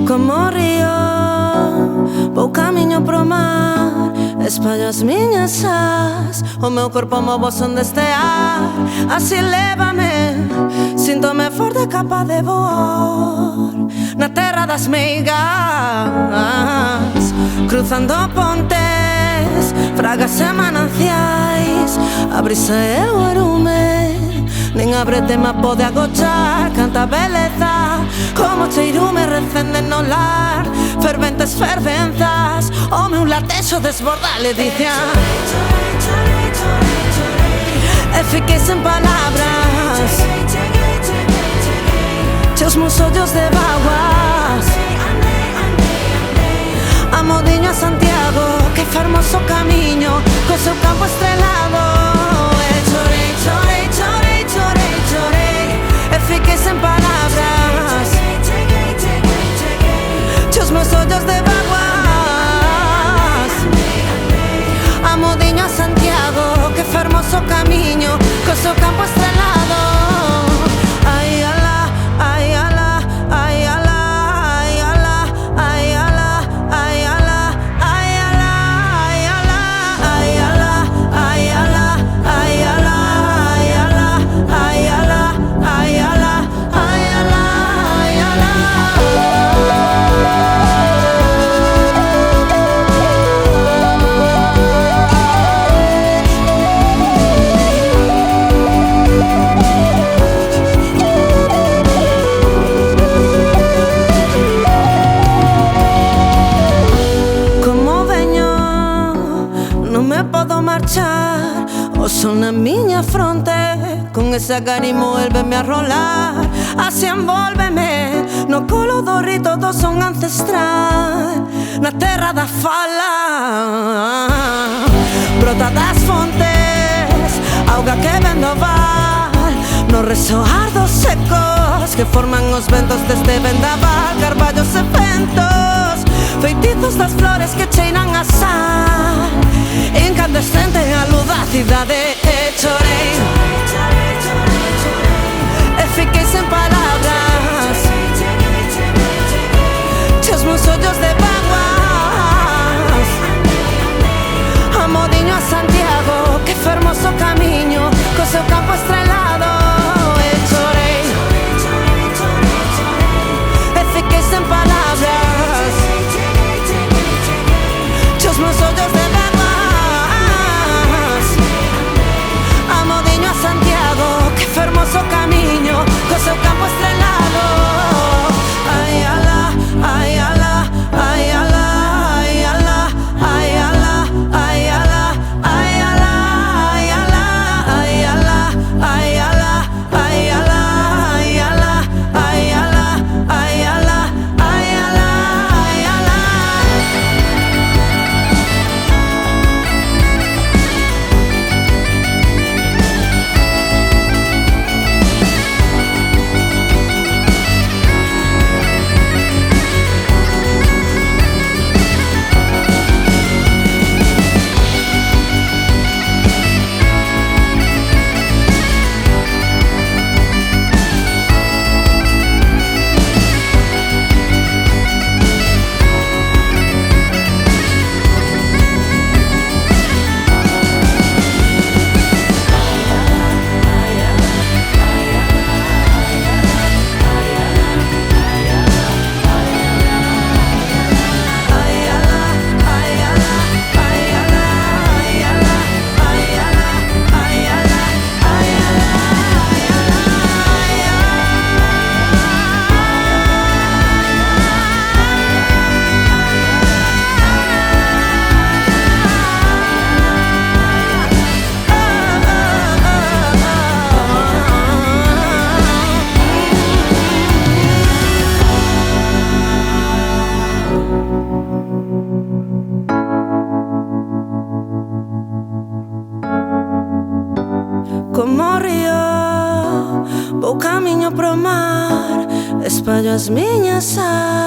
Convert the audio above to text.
Como río, vou camiño pro mar, espallo as miñas as, o meu corpo movo son deste ar. Así lévame, síntome forte capaz de voar na terra das meigas, cruzando pontes, fragas e mananciais. A brisa e o arume, nin a bretema pode agochar. Canta beleza, como cheirume recende no lar. Ferventes fervenzas, o meu latexo desborda a ledicia. E fiquei sen palabras, cheos meus ollos de vaguas. Amodiño a Santiago, que fermoso camiño, co seu campo estrelado. E chorei, chorei, chorei, chorei, chorei, e fiquei sen palabras, cheos meus ollos de vaguas. Amodiño a Santiago, que fermoso camiño, co seu campo estrelado. Ai, alá, ai, alá, ai, alá, ai, alá, ai, alá, ai, alá, ai, alá, ai, alá, ai, alá, ai, alá, ai, alá, ai, alá, ai, alá, ai, alá, ai, alá, ai, alá. Marchar, o sol na miña fronte, con ese agarimo vuélveme a rolar. Así envólveme no colo do rito do son ancestral, na terra da fala. Brota das fontes, auga que ven do val, no resoar dos secos que forman os ventos deste vendaval. Carballos e ventos, feitizos das flores que cheiran a sal, incandescente a luz da cidade. E chorei, e fiquei sen palabras, cheos meus ollos de vaguas. Amodiño a Santiago, que fermoso camiño, co seu campo estrelado. E chorei, e fiquei sen palabras, cheos meus ollos de vaguas. Amodiño a Santiago, Vou caminho pro mar, espalho as minhas asas.